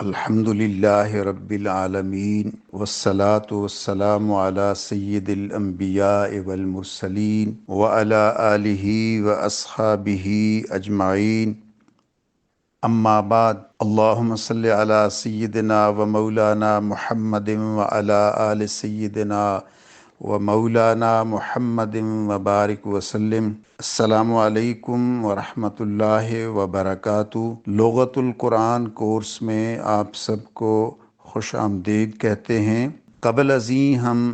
الحمدللہ رب العالمین والصلاة والسلام علی سید الانبیاء والمرسلین وعلی آلہ واصحابہ اجمعین، اما بعد۔ اللہم صلی علی سیدنا و مولانا محمد وعلی آل سیدنا و مولانا محمد وبارک وسلم۔ السلام علیکم ورحمۃ اللہ وبرکاتہ۔ لغت القرآن کورس میں آپ سب کو خوش آمدید کہتے ہیں۔ قبل ازیں ہم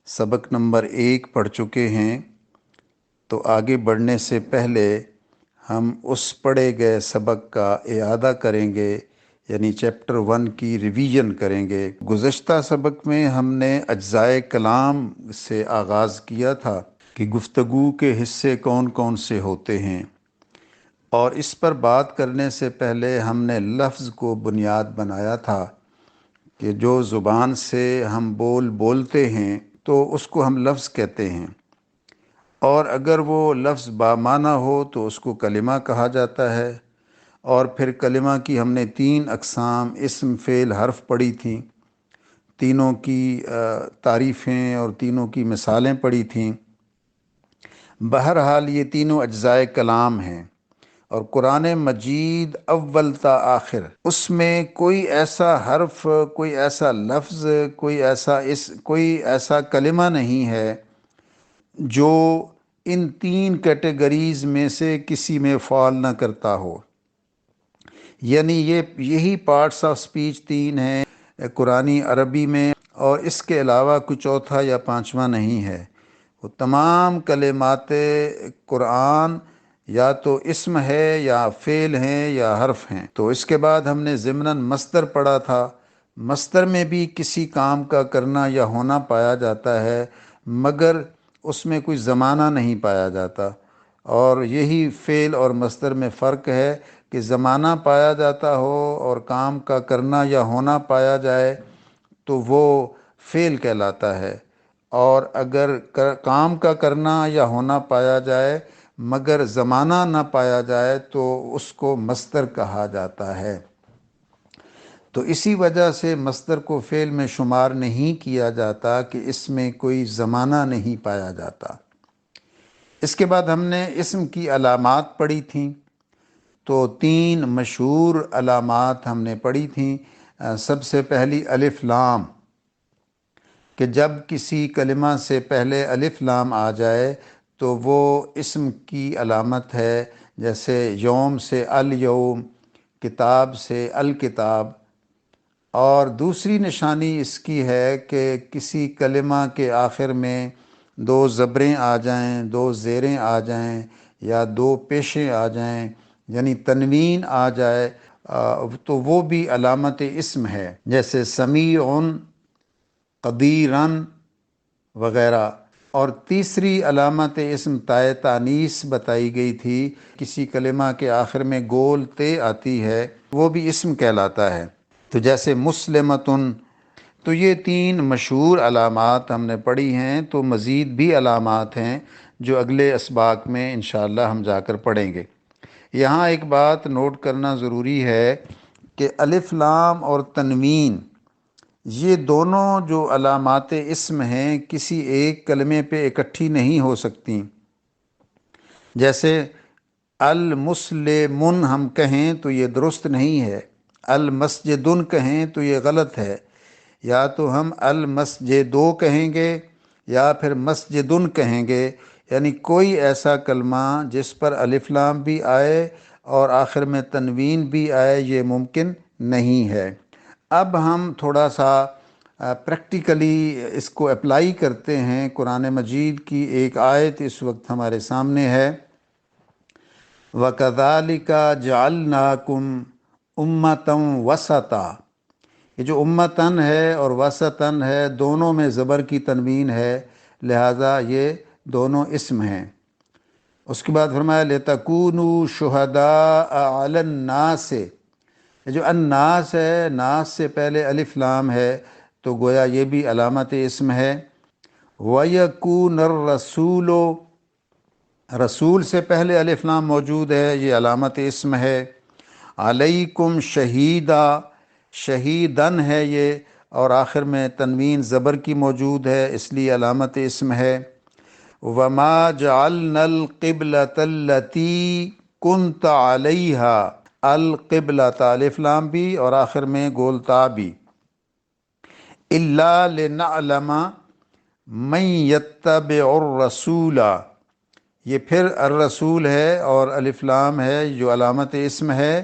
سبق نمبر 1 پڑھ چکے ہیں، تو آگے بڑھنے سے پہلے ہم اس پڑھے گئے سبق کا اعادہ کریں گے، یعنی چیپٹر 1 کی ریویژن کریں گے۔ گزشتہ سبق میں ہم نے اجزائے کلام سے آغاز کیا تھا کہ گفتگو کے حصے کون کون سے ہوتے ہیں، اور اس پر بات کرنے سے پہلے ہم نے لفظ کو بنیاد بنایا تھا کہ جو زبان سے ہم بولتے ہیں تو اس کو ہم لفظ کہتے ہیں، اور اگر وہ لفظ بامعنی ہو تو اس کو کلمہ کہا جاتا ہے۔ اور پھر کلمہ کی ہم نے 3 اقسام اسم فعل حرف پڑھی تھیں، تینوں کی تعریفیں اور تینوں کی مثالیں پڑھی تھیں۔ بہرحال یہ تینوں اجزائے کلام ہیں، اور قرآن مجید اول تا آخر اس میں کوئی ایسا حرف، کوئی ایسا لفظ، کوئی ایسا کلمہ نہیں ہے جو ان 3 کیٹیگریز میں سے کسی میں فال نہ کرتا ہو۔ یعنی یہی پارٹس آف سپیچ 3 ہیں قرآنی عربی میں، اور اس کے علاوہ کوئی چوتھا یا پانچواں نہیں ہے۔ وہ تمام کلمات قرآن یا تو اسم ہے یا فعل ہیں یا حرف ہیں۔ تو اس کے بعد ہم نے ضمناً مصدر پڑھا تھا۔ مصدر میں بھی کسی کام کا کرنا یا ہونا پایا جاتا ہے، مگر اس میں کوئی زمانہ نہیں پایا جاتا، اور یہی فعل اور مصدر میں فرق ہے کہ زمانہ پایا جاتا ہو اور کام کا کرنا یا ہونا پایا جائے تو وہ فعل کہلاتا ہے، اور اگر کام کا کرنا یا ہونا پایا جائے مگر زمانہ نہ پایا جائے تو اس کو مصدر کہا جاتا ہے۔ تو اسی وجہ سے مصدر کو فعل میں شمار نہیں کیا جاتا کہ اس میں کوئی زمانہ نہیں پایا جاتا۔ اس کے بعد ہم نے اسم کی علامات پڑھی تھیں، تو 3 مشہور علامات ہم نے پڑھی تھیں۔ سب سے پہلی الف لام، کہ جب کسی کلمہ سے پہلے الف لام آ جائے تو وہ اسم کی علامت ہے، جیسے یوم سے الیوم، کتاب سے الکتاب۔ اور دوسری نشانی اس کی ہے کہ کسی کلمہ کے آخر میں 2 زبریں آ جائیں، 2 زیریں آ جائیں، یا 2 پیشیں آ جائیں، یعنی تنوین آ جائے، تو وہ بھی علامت اسم ہے، جیسے سمیعن، قدیرن وغیرہ۔ اور تیسری علامت اسم تائے تانیث بتائی گئی تھی، کسی کلمہ کے آخر میں گول تے آتی ہے وہ بھی اسم کہلاتا ہے، تو جیسے مسلمتن۔ تو یہ 3 مشہور علامات ہم نے پڑھی ہیں، تو مزید بھی علامات ہیں جو اگلے اسباق میں انشاءاللہ ہم جا کر پڑھیں گے۔ یہاں ایک بات نوٹ کرنا ضروری ہے کہ الف لام اور تنوین، یہ دونوں جو علامات اسم ہیں کسی ایک کلمے پہ اکٹھی نہیں ہو سکتی۔ جیسے المسلمن ہم کہیں تو یہ درست نہیں ہے، المسجدن کہیں تو یہ غلط ہے، یا تو ہم المسجدو کہیں گے یا پھر مسجدن کہیں گے، یعنی کوئی ایسا کلمہ جس پر الف لام بھی آئے اور آخر میں تنوین بھی آئے یہ ممکن نہیں ہے۔ اب ہم تھوڑا سا پریکٹیکلی اس کو اپلائی کرتے ہیں۔ قرآن مجید کی ایک آیت اس وقت ہمارے سامنے ہے، وَكَذَلِكَ جَعَلْنَاكُمْ أُمَّةً وَسَطًا۔ یہ جو امتن ہے اور وسطن ہے دونوں میں زبر کی تنوین ہے، لہٰذا یہ دونوں اسم ہیں۔ اس کے بعد فرمایا لِتَكُونُوا شُهَدَاءَ عَلَى النَّاسِ۔ یہ جو الناس ہے، ناس سے پہلے الف لام ہے تو گویا یہ بھی علامت اسم ہے۔ وَيَكُونَ الرَّسُولُ، رسول سے پہلے الف لام موجود ہے، یہ علامت اسم ہے۔ علیکم شہیدہ، شہیدن ہے یہ، اور آخر میں تنوین زبر کی موجود ہے، اس لیے علامت اسم ہے۔ وما جعلنا القبلة التي كنت عليها، القبلۃ الف لام بھی اور آخر میں گول تا بھی، الا لنعلم من يتبع الرسول، یہ پھر الرسول ہے اور الف لام ہے جو علامت اسم ہے،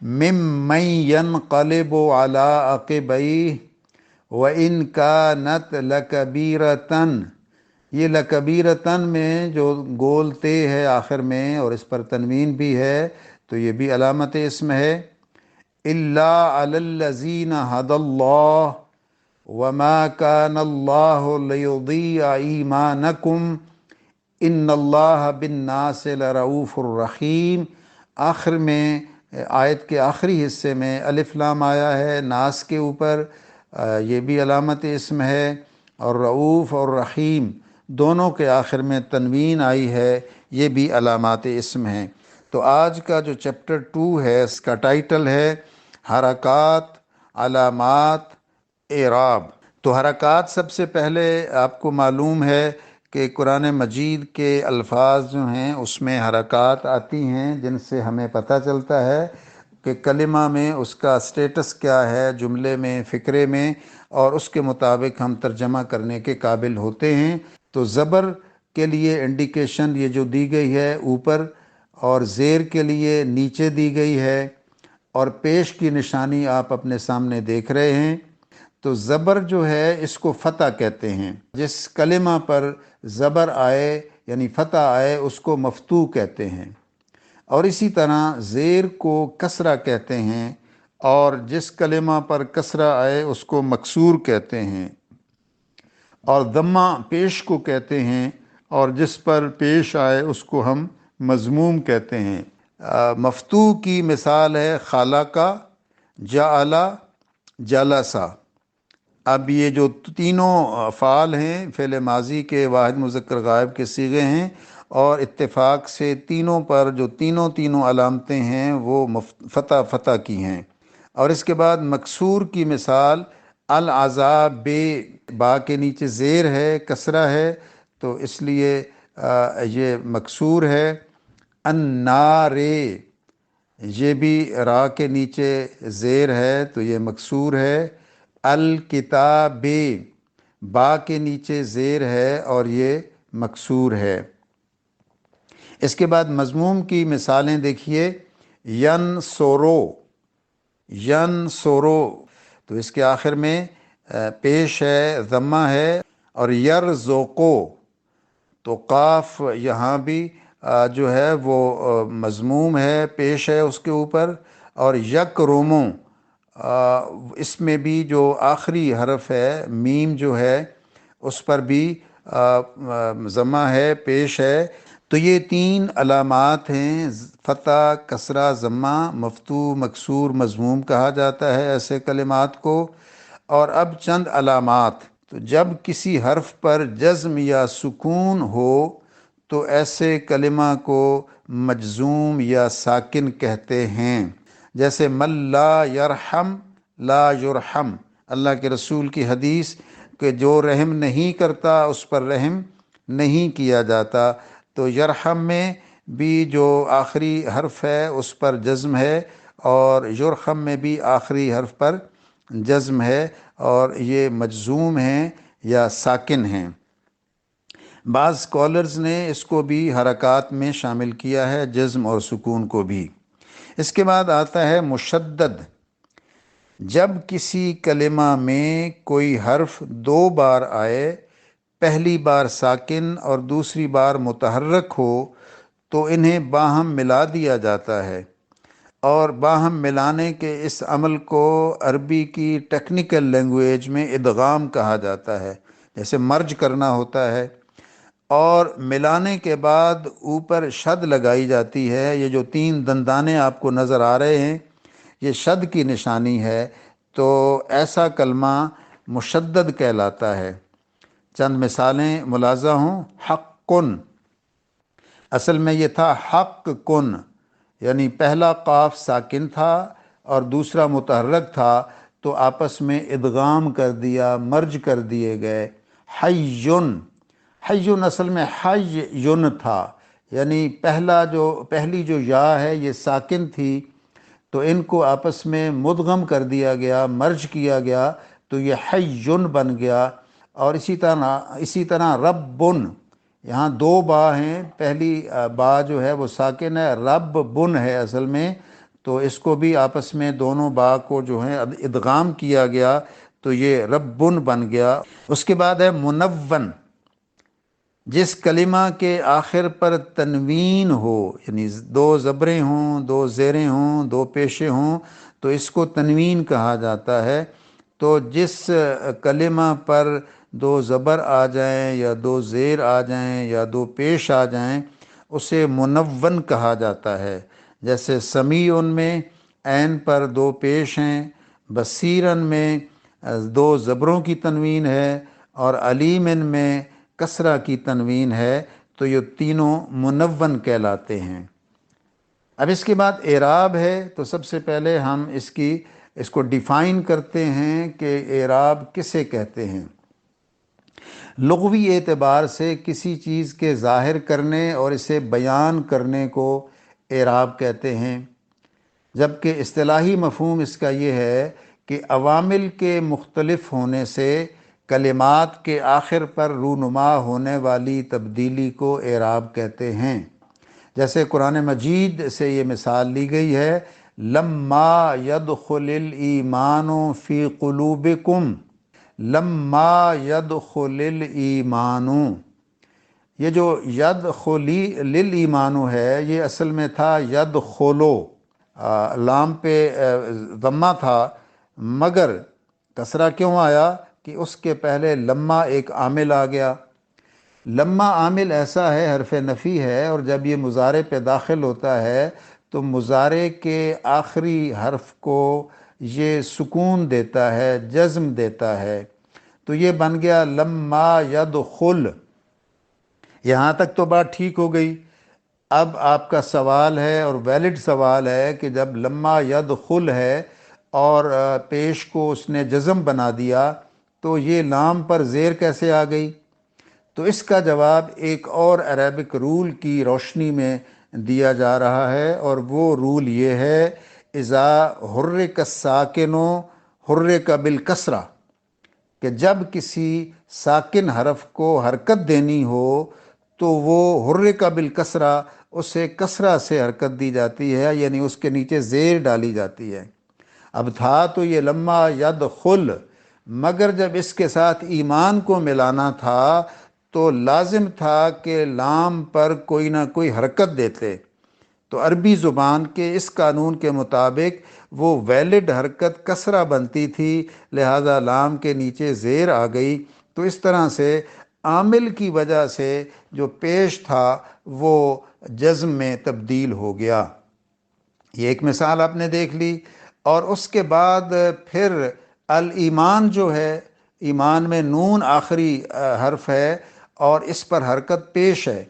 ممن ينقلب على عقبیہ وَإِن كَانَتْ لَكَبِيرَةً، یہ لکبیرتن میں جو گول تے ہے آخر میں اور اس پر تنوین بھی ہے تو یہ بھی علامت اسم ہے۔ إِلَّا عَلَى الَّذِينَ هَدَى اللَّهُ وَمَا كَانَ اللَّهُ لِيُضِيعَ إِيمَانَكُمْ إِنَّ اللَّهَ بِالنَّاسِ لَرَؤُوفٌ رَحِيمٌ، آخر میں آیت کے آخری حصے میں الف لام آیا ہے ناس کے اوپر، یہ بھی علامت اسم ہے، اور رؤوف اور رحیم دونوں کے آخر میں تنوین آئی ہے، یہ بھی علامات اسم ہیں۔ تو آج کا جو چیپٹر 2 ہے اس کا ٹائٹل ہے حرکات، علامات، اعراب۔ تو حرکات، سب سے پہلے آپ کو معلوم ہے کہ قرآن مجید کے الفاظ جو ہیں اس میں حرکات آتی ہیں جن سے ہمیں پتہ چلتا ہے کہ کلمہ میں اس کا سٹیٹس کیا ہے، جملے میں، فقرے میں، اور اس کے مطابق ہم ترجمہ کرنے کے قابل ہوتے ہیں۔ تو زبر کے لیے انڈیکیشن یہ جو دی گئی ہے اوپر، اور زیر کے لیے نیچے دی گئی ہے، اور پیش کی نشانی آپ اپنے سامنے دیکھ رہے ہیں۔ تو زبر جو ہے اس کو فتح کہتے ہیں، جس کلمہ پر زبر آئے یعنی فتح آئے اس کو مفتوح کہتے ہیں، اور اسی طرح زیر کو کسرہ کہتے ہیں، اور جس کلمہ پر کسرہ آئے اس کو مکسور کہتے ہیں، اور ضمہ پیش کو کہتے ہیں، اور جس پر پیش آئے اس کو ہم مضموم کہتے ہیں۔ مفتوح کی مثال ہے خالقہ، جعل، جلسہ۔ اب یہ جو تینوں افعال ہیں فعل ماضی کے واحد مذکر غائب کے صیغے ہیں، اور اتفاق سے تینوں پر جو تینوں علامتیں ہیں وہ فتح فتح کی ہیں۔ اور اس کے بعد مکسور کی مثال العذاب، بے، با کے نیچے زیر ہے، کسرہ ہے تو اس لیے یہ مکسور ہے۔ النار، یہ بھی را کے نیچے زیر ہے تو یہ مکسور ہے۔ الکتاب، با کے نیچے زیر ہے اور یہ مکسور ہے۔ اس کے بعد مضموم کی مثالیں دیکھیے، ینصرو، ینصرو، تو اس کے آخر میں پیش ہے، ضمہ ہے، اور یرزقو، تو قاف یہاں بھی جو ہے وہ مضموم ہے، پیش ہے اس کے اوپر، اور یکرمو، اس میں بھی جو آخری حرف ہے میم جو ہے اس پر بھی ضمہ ہے، پیش ہے۔ تو یہ 3 علامات ہیں، فتح، کسرہ، ضمہ، مفتوح، مکسور، مضموم کہا جاتا ہے ایسے کلمات کو۔ اور اب چند علامات، تو جب کسی حرف پر جزم یا سکون ہو تو ایسے کلمہ کو مجزوم یا ساکن کہتے ہیں، جیسے من لا یرحم لا یرحم، اللہ کے رسول کی حدیث کہ جو رحم نہیں کرتا اس پر رحم نہیں کیا جاتا۔ تو یرحم میں بھی جو آخری حرف ہے اس پر جزم ہے، اور یرحم میں بھی آخری حرف پر جزم ہے، اور یہ مجزوم ہیں یا ساکن ہیں۔ بعض اسکالرز نے اس کو بھی حرکات میں شامل کیا ہے، جزم اور سکون کو بھی۔ اس کے بعد آتا ہے مشدد، جب کسی کلمہ میں کوئی حرف 2 بار آئے، پہلی بار ساکن اور دوسری بار متحرک ہو تو انہیں باہم ملا دیا جاتا ہے، اور باہم ملانے کے اس عمل کو عربی کی ٹیکنیکل لینگویج میں ادغام کہا جاتا ہے، جیسے مرج کرنا ہوتا ہے، اور ملانے کے بعد اوپر شد لگائی جاتی ہے۔ یہ جو 3 دندانے آپ کو نظر آ رہے ہیں یہ شد کی نشانی ہے، تو ایسا کلمہ مشدد کہلاتا ہے۔ چند مثالیں ملاحظہ ہوں، حق کن، اصل میں یہ تھا حق کن، یعنی پہلا قاف ساکن تھا اور دوسرا متحرک تھا تو آپس میں ادغام کر دیا، مرج کر دیے گئے۔ حیٌ، حیٌ اصل میں حیٌ تھا، یعنی پہلی جو یا ہے یہ ساکن تھی، تو ان کو آپس میں مدغم کر دیا گیا، مرج کیا گیا، تو یہ حیٌ بن گیا۔ اور اسی طرح ربٌ، یہاں دو با ہیں، پہلی با جو ہے وہ ساکن ہے، رب بن ہے اصل میں، تو اس کو بھی آپس میں دونوں با کو جو ہے ادغام کیا گیا، تو یہ ربن بن گیا۔ اس کے بعد ہے منون، جس کلمہ کے آخر پر تنوین ہو، یعنی دو زبریں ہوں، دو زیریں ہوں، دو پیشے ہوں، تو اس کو تنوین کہا جاتا ہے۔ تو جس کلمہ پر دو زبر آ جائیں یا دو زیر آ جائیں یا دو پیش آ جائیں اسے منون کہا جاتا ہے۔ جیسے سمیعن میں عین پر دو پیش ہیں، بصیرن میں دو زبروں کی تنوین ہے، اور علیمن میں کسرہ کی تنوین ہے، تو یہ تینوں منون کہلاتے ہیں۔ اب اس کے بعد اعراب ہے، تو سب سے پہلے ہم اس کو ڈیفائن کرتے ہیں کہ اعراب کسے کہتے ہیں۔ لغوی اعتبار سے کسی چیز کے ظاہر کرنے اور اسے بیان کرنے کو اعراب کہتے ہیں، جبکہ اصطلاحی مفہوم اس کا یہ ہے کہ عوامل کے مختلف ہونے سے کلمات کے آخر پر رونما ہونے والی تبدیلی کو اعراب کہتے ہیں۔ جیسے قرآن مجید سے یہ مثال لی گئی ہے، لما يدخل الایمان فی قلوبکم، لما يدخل الایمان، یہ جو یدخلی للایمان ہے یہ اصل میں تھا یدخلو، لام پہ ضمہ تھا، مگر کسرہ کیوں آیا کہ اس کے پہلے لما ایک عامل آ گیا۔ لما عامل ایسا ہے، حرف نفی ہے، اور جب یہ مضارع پہ داخل ہوتا ہے تو مضارع کے آخری حرف کو یہ سکون دیتا ہے، جزم دیتا ہے، تو یہ بن گیا لما یدخل۔ یہاں تک تو بات ٹھیک ہو گئی۔ اب آپ کا سوال ہے، اور ویلڈ سوال ہے، کہ جب لما یدخل ہے اور پیش کو اس نے جزم بنا دیا تو یہ لام پر زیر کیسے آ گئی؟ تو اس کا جواب ایک اور عربک رول کی روشنی میں دیا جا رہا ہے، اور وہ رول یہ ہے، اذا حرک الساکن حرک بالکسرہ، کہ جب کسی ساکن حرف کو حرکت دینی ہو تو وہ حرک بالکسرہ، اسے کسرہ سے حرکت دی جاتی ہے، یعنی اس کے نیچے زیر ڈالی جاتی ہے۔ اب تھا تو یہ لما یدخل، مگر جب اس کے ساتھ ایمان کو ملانا تھا تو لازم تھا کہ لام پر کوئی نہ کوئی حرکت دیتے، تو عربی زبان کے اس قانون کے مطابق وہ ویلڈ حرکت کسرہ بنتی تھی، لہذا لام کے نیچے زیر آ گئی، تو اس طرح سے عامل کی وجہ سے جو پیش تھا وہ جزم میں تبدیل ہو گیا۔ یہ ایک مثال آپ نے دیکھ لی۔ اور اس کے بعد پھر الایمان جو ہے، ایمان میں نون آخری حرف ہے اور اس پر حرکت پیش ہے،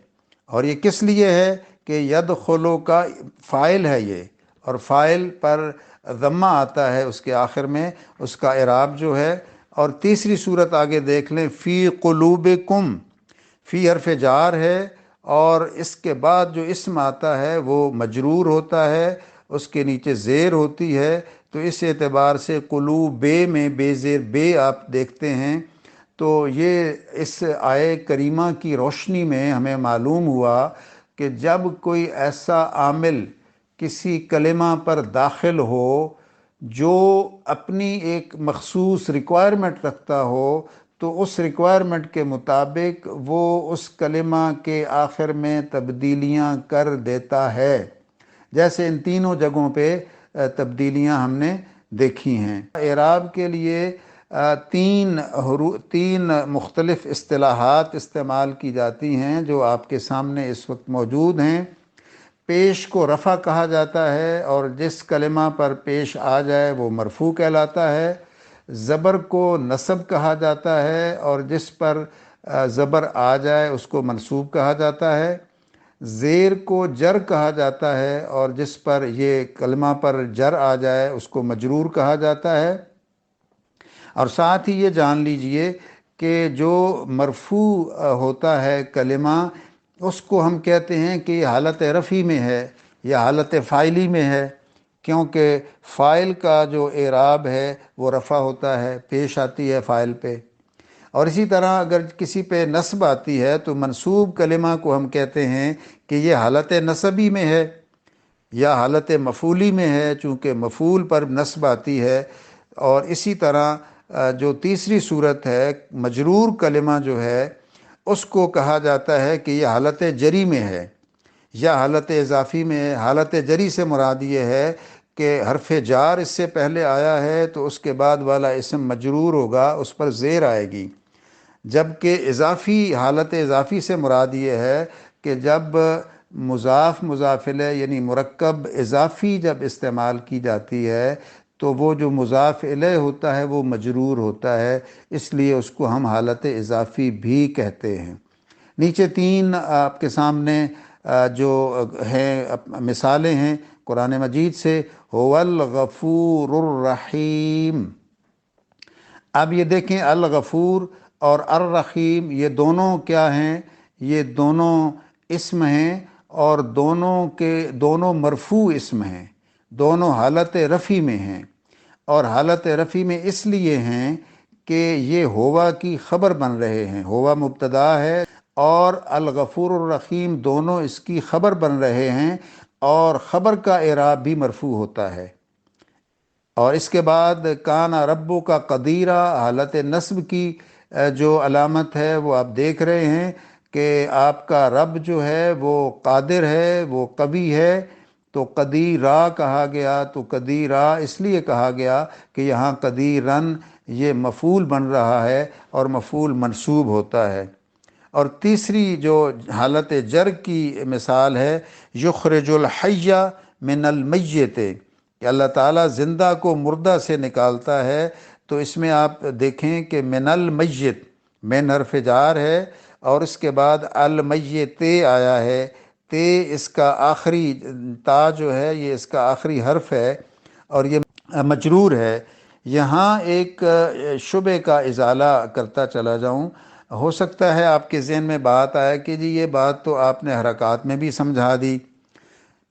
اور یہ کس لیے ہے کہ یدخلو کا فاعل ہے یہ، اور فاعل پر ضمہ آتا ہے اس کے آخر میں، اس کا اعراب جو ہے۔ اور تیسری صورت آگے دیکھ لیں، فی قلوبکم، فی حرف جار ہے، اور اس کے بعد جو اسم آتا ہے وہ مجرور ہوتا ہے، اس کے نیچے زیر ہوتی ہے، تو اس اعتبار سے قلوب میں بے زیر بے آپ دیکھتے ہیں۔ تو یہ اس آیے کریمہ کی روشنی میں ہمیں معلوم ہوا کہ جب کوئی ایسا عامل کسی کلمہ پر داخل ہو جو اپنی ایک مخصوص ریکوائرمنٹ رکھتا ہو، تو اس ریکوائرمنٹ کے مطابق وہ اس کلمہ کے آخر میں تبدیلیاں کر دیتا ہے، جیسے ان تینوں جگہوں پہ تبدیلیاں ہم نے دیکھی ہیں۔ اعراب کے لیے تین مختلف اصطلاحات استعمال کی جاتی ہیں جو آپ کے سامنے اس وقت موجود ہیں۔ پیش کو رفع کہا جاتا ہے، اور جس کلمہ پر پیش آ جائے وہ مرفوع کہلاتا ہے۔ زبر کو نصب کہا جاتا ہے، اور جس پر زبر آ جائے اس کو منصوب کہا جاتا ہے۔ زیر کو جر کہا جاتا ہے، اور جس پر یہ کلمہ پر جر آ جائے اس کو مجرور کہا جاتا ہے۔ اور ساتھ ہی یہ جان لیجئے کہ جو مرفوع ہوتا ہے کلمہ، اس کو ہم کہتے ہیں کہ یہ حالت رفعی میں ہے یا حالت فاعلی میں ہے، کیونکہ فاعل کا جو اعراب ہے وہ رفع ہوتا ہے، پیش آتی ہے فاعل پہ۔ اور اسی طرح اگر کسی پہ نصب آتی ہے تو منصوب کلمہ کو ہم کہتے ہیں کہ یہ حالت نصبی میں ہے یا حالت مفعولی میں ہے، چونکہ مفعول پر نصب آتی ہے۔ اور اسی طرح جو تیسری صورت ہے مجرور کلمہ جو ہے، اس کو کہا جاتا ہے کہ یہ حالت جری میں ہے یا حالت اضافی میں ہے۔ حالت جری سے مراد یہ ہے کہ حرف جار اس سے پہلے آیا ہے تو اس کے بعد والا اسم مجرور ہوگا، اس پر زیر آئے گی۔ جبکہ اضافی، حالت اضافی سے مراد یہ ہے کہ جب مضاف مضاف الیہ یعنی مرکب اضافی جب استعمال کی جاتی ہے تو وہ جو مضاف الیہ ہوتا ہے وہ مجرور ہوتا ہے، اس لیے اس کو ہم حالت اضافی بھی کہتے ہیں۔ نیچے تین آپ کے سامنے جو ہیں مثالیں ہیں قرآن مجید سے، هو الغفور الرحیم۔ اب یہ دیکھیں الغفور اور الرحیم یہ دونوں کیا ہیں؟ یہ دونوں اسم ہیں، اور دونوں مرفوع اسم ہیں، دونوں حالت رفع میں ہیں۔ اور حالت رفع میں اس لیے ہیں کہ یہ ہوا کی خبر بن رہے ہیں، ہوا مبتدا ہے اور الغفور الرحیم دونوں اس کی خبر بن رہے ہیں، اور خبر کا اعراب بھی مرفوع ہوتا ہے۔ اور اس کے بعد کانا ربو کا قدیرہ، حالت نصب کی جو علامت ہے وہ آپ دیکھ رہے ہیں کہ آپ کا رب جو ہے وہ قادر ہے، وہ قوی ہے۔ تو قدیرہ کہا گیا، تو قدیرہ اس لیے کہا گیا کہ یہاں قدیرن یہ مفعول بن رہا ہے اور مفعول منصوب ہوتا ہے۔ اور تیسری جو حالت جر کی مثال ہے یخرج الحی من المیت، کہ اللہ تعالیٰ زندہ کو مردہ سے نکالتا ہے۔ تو اس میں آپ دیکھیں کہ من المیت، من حرف جار ہے اور اس کے بعد المیت آیا ہے، تے اس کا آخری تا جو ہے یہ اس کا آخری حرف ہے اور یہ مجرور ہے۔ یہاں ایک شبہ کا ازالہ کرتا چلا جاؤں، ہو سکتا ہے آپ کے ذہن میں بات آئے کہ جی یہ بات تو آپ نے حرکات میں بھی سمجھا دی،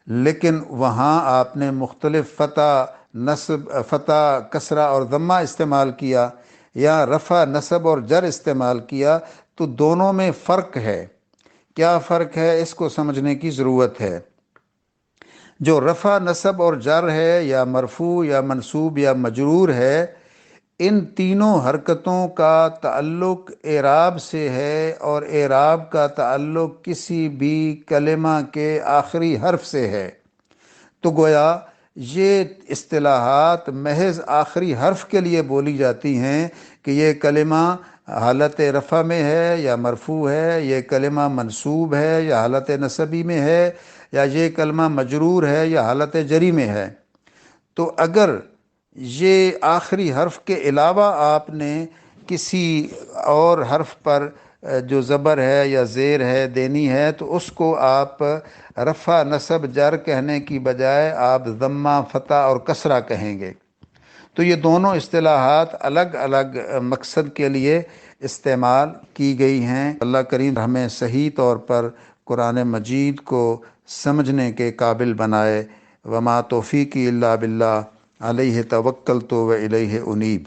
لیکن وہاں آپ نے مختلف فتح، نصب، فتح، کسرہ اور ضمہ استعمال کیا، یا رفع، نصب اور جر استعمال کیا، تو دونوں میں فرق ہے۔ کیا فرق ہے اس کو سمجھنے کی ضرورت ہے۔ جو رفع، نصب اور جر ہے یا مرفوع یا منصوب یا مجرور ہے، ان تینوں حرکتوں کا تعلق اعراب سے ہے، اور اعراب کا تعلق کسی بھی کلمہ کے آخری حرف سے ہے۔ تو گویا یہ اصطلاحات محض آخری حرف کے لیے بولی جاتی ہیں کہ یہ کلمہ حالت رفع میں ہے یا مرفوع ہے، یہ کلمہ منصوب ہے یا حالت نصبی میں ہے، یا یہ کلمہ مجرور ہے یا حالت جری میں ہے۔ تو اگر یہ آخری حرف کے علاوہ آپ نے کسی اور حرف پر جو زبر ہے یا زیر ہے دینی ہے تو اس کو آپ رفع، نصب، جر کہنے کی بجائے آپ ضمہ، فتح اور کسرہ کہیں گے۔ تو یہ دونوں اصطلاحات الگ الگ مقصد کے لیے استعمال کی گئی ہیں۔ اللہ کریم ہمیں صحیح طور پر قرآن مجید کو سمجھنے کے قابل بنائے۔ وما توفیقی الا باللہ، علیہ توکلت و الیہ انیب۔